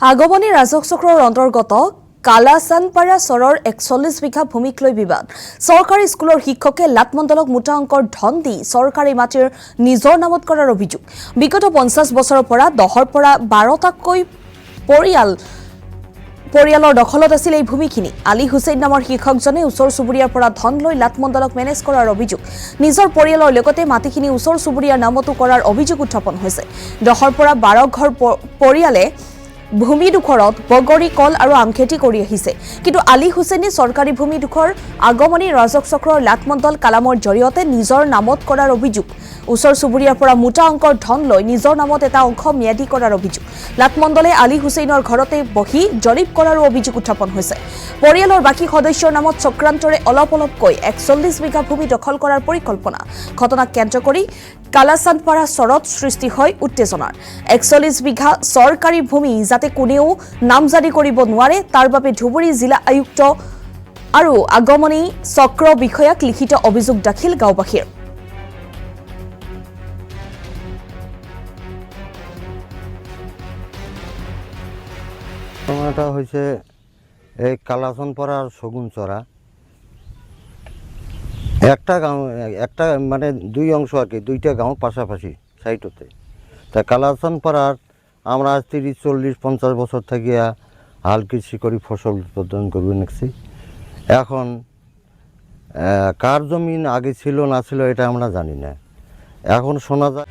আগমনী ৰাজহ চক্ৰৰ অন্তৰ্গত কালাচানপাৰা চৰৰ ৪১ বিঘা ভূমিক লৈ বিবাদ। চৰকাৰী স্কুলৰ শিক্ষকে লাটমণ্ডলক মোটা অংকৰ ধন দি চৰকাৰী মাটিৰ নিজৰ নামত কৰাৰ অভিযোগ। বিগত ৫০ বছৰৰ পৰা ১০ৰ পৰা ১২টাকৈ পৰিয়ালৰ দখলত আছিল এই ভূমিখিনি। আলী হুছেইন নামৰ শিক্ষকজনে ওচৰ চুবুৰীয়াৰ পৰা ধন লৈ লাটমণ্ডলক মেনেজ কৰাৰ অভিযোগ। নিজৰ পৰিয়ালৰ লগতে মাটিখিনি ওচৰ চুবুৰীয়াৰ নামতো কৰাৰ অভিযোগ উত্থাপন হৈছে। ১০ৰ পৰা ১২ ঘৰ পৰিয়ালে ভূমিডোখৰত বগৰী, কল আৰু আম খেতি কৰি আহিছে। কিন্তু আলী হুছেইনে চৰকাৰী ভূমিডোখৰ আগমনী ৰাজহ চক্ৰৰ লাটমণ্ডল কালামৰ জৰিয়তে নিজৰ নামত কৰাৰ অভিযোগ। ওচৰ চুবুৰীয়াৰ পৰা মোটা অংকৰ ধন লৈ নিজৰ নামত এটা অংশ ম্যাদী কৰাৰ অভিযোগ। লাটমণ্ডলে আলী হুছেইনৰ ঘৰতে বহি জৰীপ কৰাৰো অভিযোগ উত্থাপন হৈছে। পৰিয়ালৰ বাকী সদস্যৰ নামত চক্ৰান্তৰে অলপকৈ ৪১ বিঘা ভূমি দখল কৰাৰ পৰিকল্পনা। ঘটনাক কেন্দ্ৰ কৰি কালাচানপাৰা চৰত সৃষ্টি হয় উত্তেজনাৰ। ৪১ বিঘা চৰকাৰী ভূমি যাতে কোনেও নামজাৰি কৰিব নোৱাৰে তাৰ বাবে ধুবুৰী জিলা আয়ুক্ত আৰু আগমনী চক্ৰ বিষয়াক লিখিত অভিযোগ দাখিল গাঁওবাসীৰ। এটা হৈছে এই কালাচানপাড়ার শগুনচরা একটা মানে দুই অংশ আর কি, দুইটা গাঁও পাশাপাশি সাইডতে। তা কালাচানপাড়ার আমরা ৩০, ৪০, ৫০ বছর থাকিয়া হাল কৃষি করি ফসল উৎপাদন করবে নিচ্ছি। এখন কার জমিন আগে ছিল না ছিল এটা আমরা জানি না। এখন শোনা যায়